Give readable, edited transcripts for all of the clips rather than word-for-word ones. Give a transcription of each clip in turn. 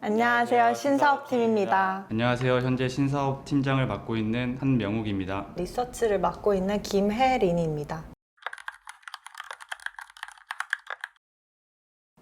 안녕하세요. 신사업팀입니다. 안녕하세요. 현재 신사업 팀장을 맡고 있는 한명욱입니다. 리서치를 맡고 있는 김혜린입니다.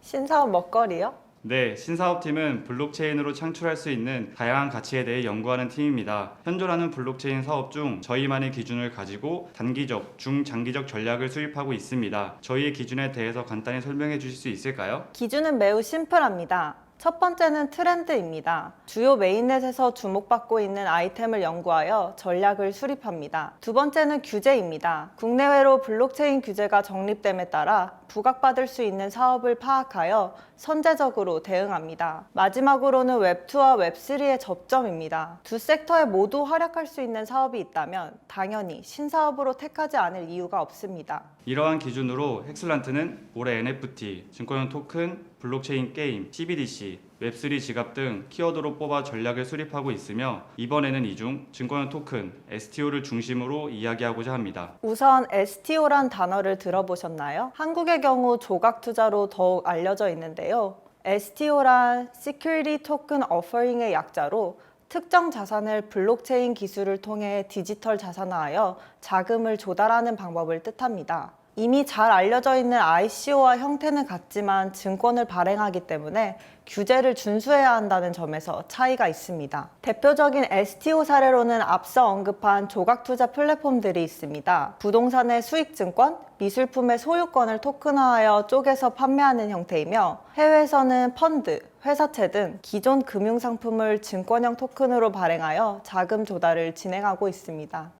신사업 먹거리요? 네, 신사업팀은 블록체인으로 창출할 수 있는 다양한 가치에 대해 연구하는 팀입니다. 현존하는 블록체인 사업 중 저희만의 기준을 가지고 단기적, 중장기적 전략을 수립하고 있습니다. 저희의 기준에 대해서 간단히 설명해 주실 수 있을까요? 기준은 매우 심플합니다. 첫 번째는 트렌드입니다. 주요 메인넷에서 주목받고 있는 아이템을 연구하여 전략을 수립합니다. 두 번째는 규제입니다. 국내외로 블록체인 규제가 정립됨에 따라 부각받을 수 있는 사업을 파악하여 선제적으로 대응합니다. 마지막으로는 웹2와 웹3의 접점입니다. 두 섹터에 모두 활약할 수 있는 사업이 있다면 당연히 신사업으로 택하지 않을 이유가 없습니다. 이러한 기준으로 헥슬란트는 올해 NFT, 증권형 토큰, 블록체인 게임, CBDC, 웹3 지갑 등 키워드로 뽑아 전략을 수립하고 있으며 이번에는 이 중 증권형 토큰, STO를 중심으로 이야기하고자 합니다. 우선 STO란 단어를 들어보셨나요? 한국의 경우 조각 투자로 더욱 알려져 있는데요. STO란 Security Token Offering의 약자로 특정 자산을 블록체인 기술을 통해 디지털 자산화하여 자금을 조달하는 방법을 뜻합니다. 이미 잘 알려져 있는 ICO와 형태는 같지만 증권을 발행하기 때문에 규제를 준수해야 한다는 점에서 차이가 있습니다. 대표적인 STO 사례로는 앞서 언급한 조각투자 플랫폼들이 있습니다. 부동산의 수익증권, 미술품의 소유권을 토큰화하여 쪼개서 판매하는 형태이며 해외에서는 펀드, 회사채 등 기존 금융상품을 증권형 토큰으로 발행하여 자금 조달을 진행하고 있습니다.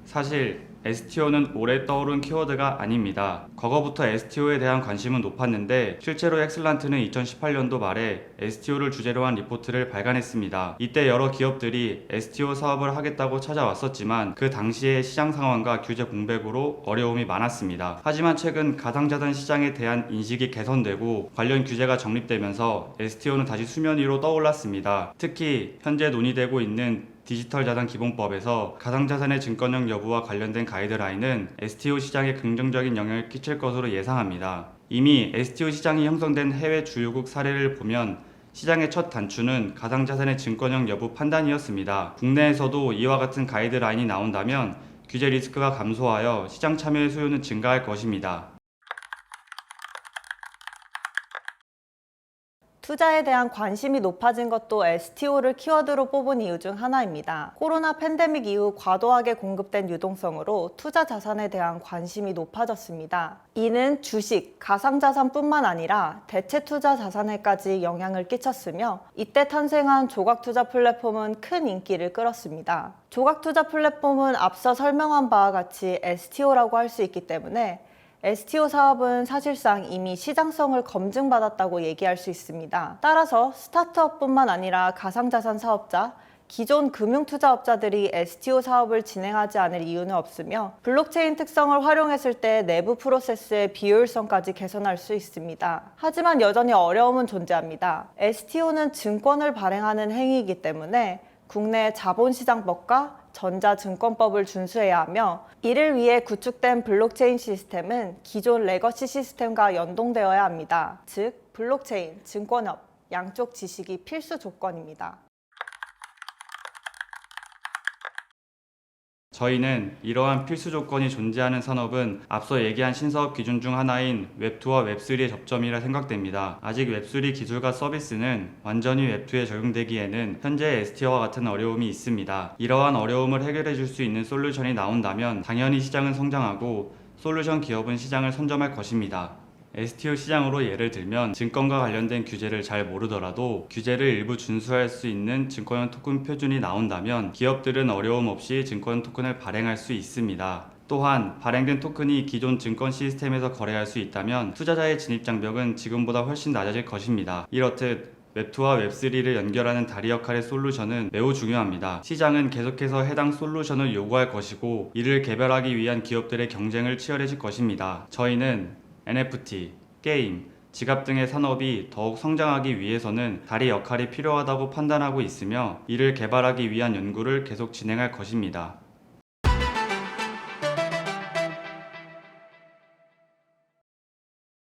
사실 STO는 올해 떠오른 키워드가 아닙니다. 과거부터 STO에 대한 관심은 높았는데 실제로 헥슬란트는 2018년도 말에 STO를 주제로 한 리포트를 발간했습니다. 이때 여러 기업들이 STO 사업을 하겠다고 찾아왔었지만 그 당시의 시장 상황과 규제 공백으로 어려움이 많았습니다. 하지만 최근 가상자산 시장에 대한 인식이 개선되고 관련 규제가 정립되면서 STO는 다시 수면 위로 떠올랐습니다. 특히 현재 논의되고 있는 디지털 자산 기본법에서 가상자산의 증권형 여부와 관련된 가이드라인은 STO 시장에 긍정적인 영향을 끼칠 것으로 예상합니다. 이미 STO 시장이 형성된 해외 주요국 사례를 보면 시장의 첫 단추는 가상자산의 증권형 여부 판단이었습니다. 국내에서도 이와 같은 가이드라인이 나온다면 규제 리스크가 감소하여 시장 참여의 수요는 증가할 것입니다. 투자에 대한 관심이 높아진 것도 STO를 키워드로 뽑은 이유 중 하나입니다. 코로나 팬데믹 이후 과도하게 공급된 유동성으로 투자 자산에 대한 관심이 높아졌습니다. 이는 주식, 가상자산뿐만 아니라 대체 투자 자산에까지 영향을 끼쳤으며 이때 탄생한 조각투자 플랫폼은 큰 인기를 끌었습니다. 조각투자 플랫폼은 앞서 설명한 바와 같이 STO라고 할 수 있기 때문에 STO 사업은 사실상 이미 시장성을 검증받았다고 얘기할 수 있습니다. 따라서 스타트업뿐만 아니라 가상자산 사업자, 기존 금융투자업자들이 STO 사업을 진행하지 않을 이유는 없으며 블록체인 특성을 활용했을 때 내부 프로세스의 비효율성까지 개선할 수 있습니다. 하지만 여전히 어려움은 존재합니다. STO는 증권을 발행하는 행위이기 때문에 국내 자본시장법과 전자증권법을 준수해야 하며 이를 위해 구축된 블록체인 시스템은 기존 레거시 시스템과 연동되어야 합니다. 즉, 블록체인, 증권업, 양쪽 지식이 필수 조건입니다. 저희는 이러한 필수 조건이 존재하는 산업은 앞서 얘기한 신사업 기준 중 하나인 웹2와 웹3의 접점이라 생각됩니다. 아직 웹3 기술과 서비스는 완전히 웹2에 적용되기에는 현재 STO와 같은 어려움이 있습니다. 이러한 어려움을 해결해 줄 수 있는 솔루션이 나온다면 당연히 시장은 성장하고 솔루션 기업은 시장을 선점할 것입니다. STO 시장으로 예를 들면 증권과 관련된 규제를 잘 모르더라도 규제를 일부 준수할 수 있는 증권형 토큰 표준이 나온다면 기업들은 어려움 없이 증권 토큰을 발행할 수 있습니다. 또한 발행된 토큰이 기존 증권 시스템에서 거래할 수 있다면 투자자의 진입 장벽은 지금보다 훨씬 낮아질 것입니다. 이렇듯 웹2와 웹3를 연결하는 다리 역할의 솔루션은 매우 중요합니다. 시장은 계속해서 해당 솔루션을 요구할 것이고 이를 개발하기 위한 기업들의 경쟁을 치열해질 것입니다. 저희는 NFT, 게임, 지갑 등의 산업이 더욱 성장하기 위해서는 다리 역할이 필요하다고 판단하고 있으며 이를 개발하기 위한 연구를 계속 진행할 것입니다.